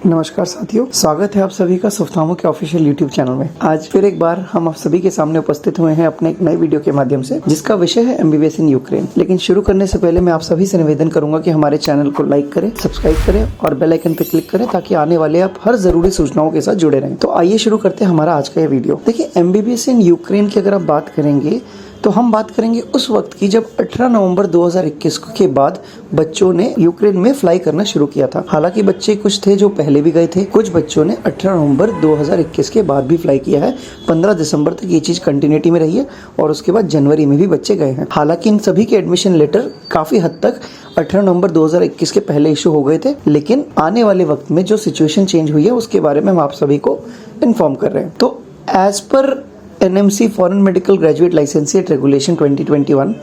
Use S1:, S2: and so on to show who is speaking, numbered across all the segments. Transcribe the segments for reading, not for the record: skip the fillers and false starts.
S1: नमस्कार साथियों, स्वागत है आप सभी का सुफ्तामो के ऑफिशियल यूट्यूब चैनल में। आज फिर एक बार हम आप सभी के सामने उपस्थित हुए हैं अपने एक नए वीडियो के माध्यम से, जिसका विषय है एमबीबीएस इन यूक्रेन। लेकिन शुरू करने से पहले मैं आप सभी से निवेदन करूंगा कि हमारे चैनल को लाइक करें, सब्सक्राइब करें और बेल आइकन पर क्लिक करें ताकि आने वाले आप हर जरूरी सूचनाओं के साथ जुड़े रहें। तो आइए शुरू करते हैं हमारा आज का ये वीडियो। देखिए, एमबीबीएस इन यूक्रेन की अगर आप बात करेंगे तो हम बात करेंगे उस वक्त की जब 18 नवंबर 2021 के बाद बच्चों ने यूक्रेन में फ्लाई करना शुरू किया था। हालांकि बच्चे कुछ थे जो पहले भी गए थे, कुछ बच्चों ने 18 नवंबर 2021 के बाद भी फ्लाई किया है। 15 दिसंबर तक ये चीज कंटिन्यूटी में रही है और उसके बाद जनवरी में भी बच्चे गए हैं। हालांकि इन सभी के एडमिशन लेटर काफी हद तक 18 नवंबर 2021 के पहले इशू हो गए थे, लेकिन आने वाले वक्त में जो सिचुएशन चेंज हुई है उसके बारे में हम आप सभी को इन्फॉर्म कर रहे हैं। तो एज पर NMC foreign medical graduate licentiate regulation 2021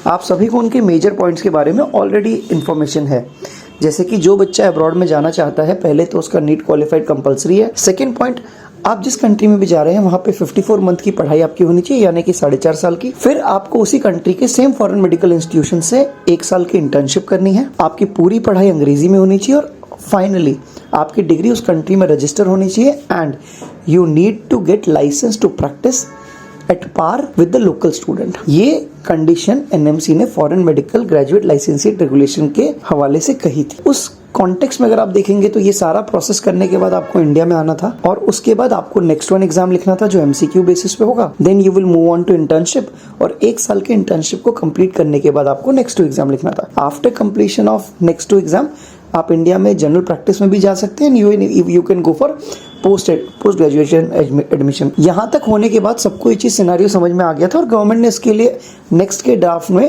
S1: आप सभी को उनके मेजर पॉइंट्स के बारे में ऑलरेडी इन्फॉर्मेशन है। जैसे कि जो बच्चा अब्रॉड में जाना चाहता है, पहले तो उसका नीट क्वालिफाइड कंपलसरी है। सेकंड पॉइंट, आप जिस कंट्री में भी जा रहे हैं वहां पे 54 मंथ की पढ़ाई आपकी होनी चाहिए, यानी कि 4.5 साल की। फिर आपको उसी कंट्री के सेम फॉरेन मेडिकल इंस्टीट्यूशन से 1 साल की इंटर्नशिप करनी है। आपकी पूरी पढ़ाई अंग्रेजी में होनी चाहिए और फाइनली आपकी डिग्री उस कंट्री में रजिस्टर होनी चाहिए and you need to get license to practise at par with the local student. ये कंडीशन एनएमसी ने foreign medical graduate licentiate regulation के हवाले से कही थी। उस कॉन्टेक्स्ट में अगर आप देखेंगे तो ये सारा प्रोसेस करने के बाद आपको इंडिया में आना था और उसके बाद आपको नेक्स्ट वन एग्जाम लिखना था जो एमसीक्यू बेसिस पे होगा। Then you will move on to internship और 1 साल के इंटर्नशिप को कंप्लीट करने के बाद आपको नेक्स्ट 2 एग्जाम लिखना था। After completion of next 2 exam आप इंडिया में जनरल प्रैक्टिस में भी जा सकते हैं। You can go for post graduation admission. यहाँ तक होने के बाद सबको ये चीज सिनेरियो समझ में आ गया था और गवर्नमेंट ने इसके लिए नेक्स्ट के ड्राफ्ट में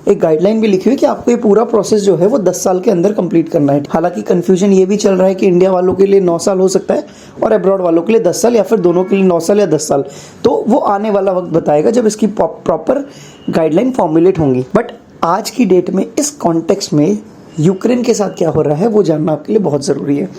S1: एक गाइडलाइन भी लिखी हुई कि आपको ये पूरा प्रोसेस जो है वो 10 साल के अंदर कंप्लीट करना है। हालांकि कंफ्यूजन ये भी चल रहा है कि इंडिया वालों के लिए 9 साल हो सकता है और अब्रॉड वालों के लिए 10 साल या फिर दोनों के लिए 9 साल या 10 साल। तो वो आने वाला वक्त बताएगा जब इसकी प्रॉपर गाइडलाइन फॉर्मुलेट होंगी। बट आज की डेट में इस कॉन्टेक्स्ट में यूक्रेन के साथ क्या हो रहा है वो जानना आपके लिए बहुत ज़रूरी है।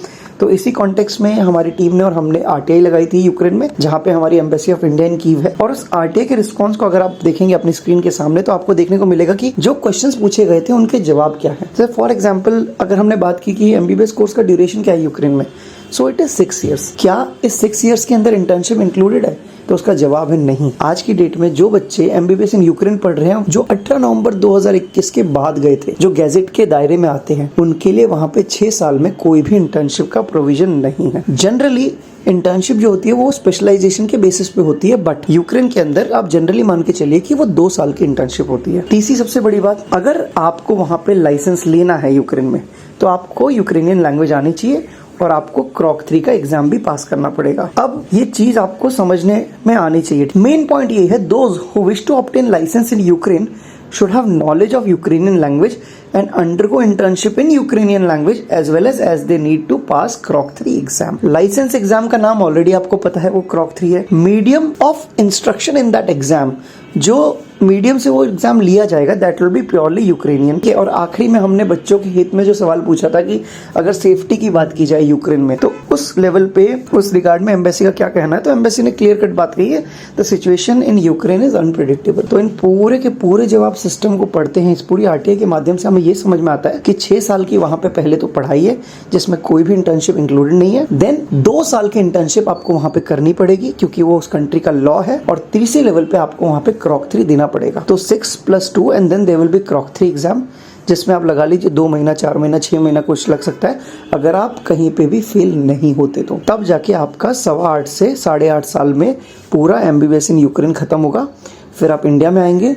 S1: तो इसी कॉन्टेक्स्ट में हमारी टीम ने और हमने आरटीआई लगाई थी यूक्रेन में, जहां पे हमारी embassy of India in Kyiv है। और उस आरटीआई के रिस्पांस को अगर आप देखेंगे अपनी स्क्रीन के सामने तो आपको देखने को मिलेगा कि जो क्वेश्चंस पूछे गए थे उनके जवाब क्या है। जैसे फॉर एग्जाम्पल अगर हमने बात की कि एमबीबीएस कोर्स का ड्यूरेशन क्या है यूक्रेन में, सो इट इज 6 ईयर्स। क्या इस 6 ईयर्स के अंदर इंटर्नशिप इंक्लूडेड है? तो उसका जवाब है नहीं। आज की डेट में जो बच्चे एमबीबीएस इन यूक्रेन पढ़ रहे हैं जो 18 नवंबर 2021 के बाद गए थे, जो गैजेट के दायरे में आते हैं, उनके लिए वहां पे 6 साल में कोई भी इंटर्नशिप का प्रोविजन नहीं है। जनरली इंटर्नशिप जो होती है वो स्पेशलाइजेशन के बेसिस पे होती है, बट यूक्रेन के अंदर आप जनरली मान के चलिए कि वो 2 साल की इंटर्नशिप होती है। तीसरी सबसे बड़ी बात, अगर आपको वहां पे लाइसेंस लेना है यूक्रेन में तो आपको यूक्रेनियन लैंग्वेज आनी चाहिए और आपको क्रॉक 3 का एग्जाम भी पास करना पड़ेगा। अब ये चीज आपको समझने में आनी चाहिए। मेन पॉइंट ये है, those who wish to obtain license in Ukraine should have knowledge of Ukrainian language and undergo internship in Ukrainian language as well as they need to pass Croc 3 exam. License exam का नाम already आपको पता है, वो Croc 3 है। Medium of instruction in that exam, जो medium से वो एग्जाम लिया जाएगा that will be purely Ukrainian के। और आखिरी में हमने बच्चों के हित में जो सवाल पूछा था कि अगर सेफ्टी की बात की जाए यूक्रेन में, तो उस लेवल पे उस रिगार्ड में एम्बेसी का क्या कहना है, तो एम्बेसी ने क्लियर कट बात कही है, the situation in Ukraine is unpredictable. तो इन पूरे के पूरे जब आप सिस्टम को पढ़ते हैं इस पूरी आरटीआई के माध्यम से, हमें ये समझ में आता है कि 6 साल की वहां पे पहले तो पढ़ाई है जिसमें कोई भी इंटर्नशिप इंक्लूडेड नहीं है। देन 2 साल की इंटर्नशिप आपको वहां पे करनी पड़ेगी क्योंकि वो उस कंट्री का लॉ है। और तीसरे लेवल पे आपको वहां पे क्रॉक 3 देना पड़ेगा। तो 6+2 and then there will be क्रॉक 3 एग्जाम, जिसमें आप लगा लीजिए 2 महीना, 4 महीना, 6 महीना कुछ लग सकता है। अगर आप कहीं पे भी फेल नहीं होते तो तब जाके आपका 8.25 से 8.5 साल में पूरा एमबीबीएस इन यूक्रेन खत्म होगा। फिर आप इंडिया में आएंगे,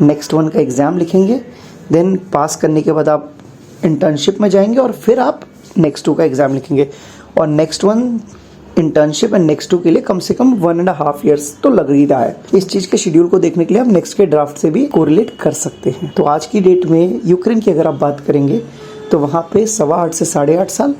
S1: नेक्स्ट वन का एग्जाम लिखेंगे, देन पास करने के बाद आप इंटर्नशिप में जाएंगे और फिर आप नेक्स्ट 2 का एग्जाम लिखेंगे। और next one internship and next 2 के लिए कम से कम 1.5 ईयर्स तो लग ही रहा है। इस चीज के शेड्यूल को देखने के लिए आप नेक्स्ट के ड्राफ्ट से भी कोरिलेट कर सकते हैं। तो आज की डेट में यूक्रेन की अगर आप बात करेंगे तो वहाँ पे 8.25 से 8.5 साल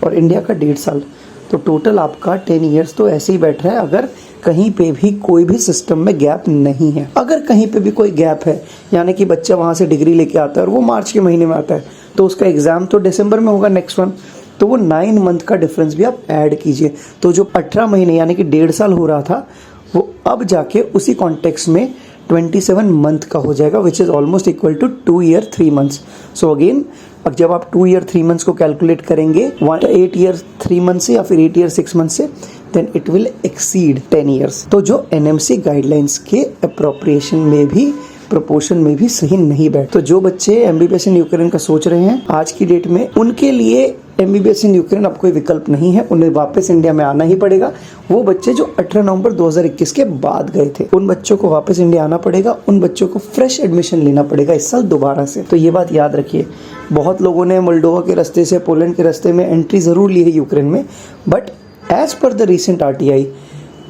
S1: और इंडिया का 1.5 साल, तो टोटल आपका 10 ईयर्स तो ऐसे ही बैठ रहा है अगर कहीं पे भी कोई भी सिस्टम में गैप नहीं है। अगर कहीं पे भी कोई गैप है, यानी कि बच्चा वहाँ से डिग्री लेके आता है और वो मार्च के महीने में आता है, तो उसका एग्जाम तो दिसंबर में होगा नेक्स्ट वन, तो वो 9 मंथ का डिफरेंस भी आप ऐड कीजिए। तो जो 18 महीने यानी कि 1.5 साल हो रहा था वो अब जाके उसी कॉन्टेक्स्ट में 27 मंथ का हो जाएगा, which is almost equal to 2 year 3 months. So again अब जब आप 2 ईयर 3 मंथ्स को कैलकुलेट करेंगे 8 ईयर 3 मंथ से या फिर 8 ईयर 6 मंथ से, then it will exceed 10 years. तो जो एनएमसी गाइडलाइंस के अप्रोप्रिएशन में भी, प्रोपोर्शन में भी सही नहीं बैठ। तो जो बच्चे एमबीबीएस इन यूक्रेन का सोच रहे हैं आज की डेट में, उनके लिए एमबीबीएस इन यूक्रेन अब कोई विकल्प नहीं है, उन्हें वापस इंडिया में आना ही पड़ेगा। वो बच्चे जो 18 नवंबर 2021 के बाद गए थे, उन बच्चों को वापस इंडिया आना पड़ेगा, उन बच्चों को फ्रेश एडमिशन लेना पड़ेगा इस साल दोबारा से। तो ये बात याद रखिए। बहुत लोगों ने मोल्डोवा के रास्ते से, पोलैंड के रास्ते में एंट्री जरूर ली है यूक्रेन में, but as per the recent RTI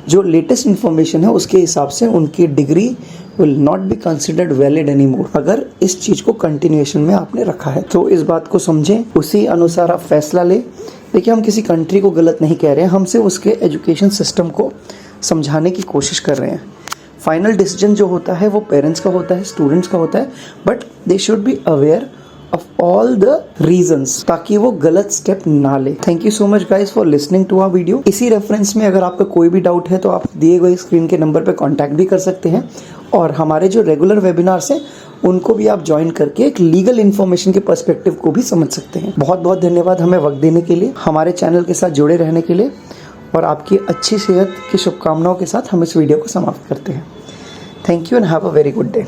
S1: जो लेटेस्ट इन्फॉर्मेशन है उसके हिसाब से उनकी degree will not be considered valid any more, अगर इस चीज को कंटिन्यूएशन में आपने रखा है। तो इस बात को समझें, उसी अनुसार आप फैसला लें। देखिए, हम किसी कंट्री को गलत नहीं कह रहे हैं, हम सिर्फ उसके एजुकेशन सिस्टम को समझाने की कोशिश कर रहे हैं। फाइनल डिसीजन जो होता है वो पेरेंट्स का होता है, स्टूडेंट्स का होता है, but they should be aware of all the reasons, ताकि वो गलत स्टेप ना ले। Thank you so much guys for listening to our video. इसी रेफरेंस में अगर आपका कोई भी डाउट है तो आप दिए गए स्क्रीन के नंबर पे कांटेक्ट भी कर सकते हैं, और हमारे जो रेगुलर वेबिनार्स हैं उनको भी आप ज्वाइन करके एक लीगल इन्फॉर्मेशन के पर्सपेक्टिव को भी समझ सकते हैं। बहुत बहुत धन्यवाद हमें वक्त देने के लिए, हमारे चैनल के साथ जुड़े रहने के लिए, और आपकी अच्छी सेहत की शुभकामनाओं के साथ हम इस वीडियो को समाप्त करते हैं। Thank you and have a very good day.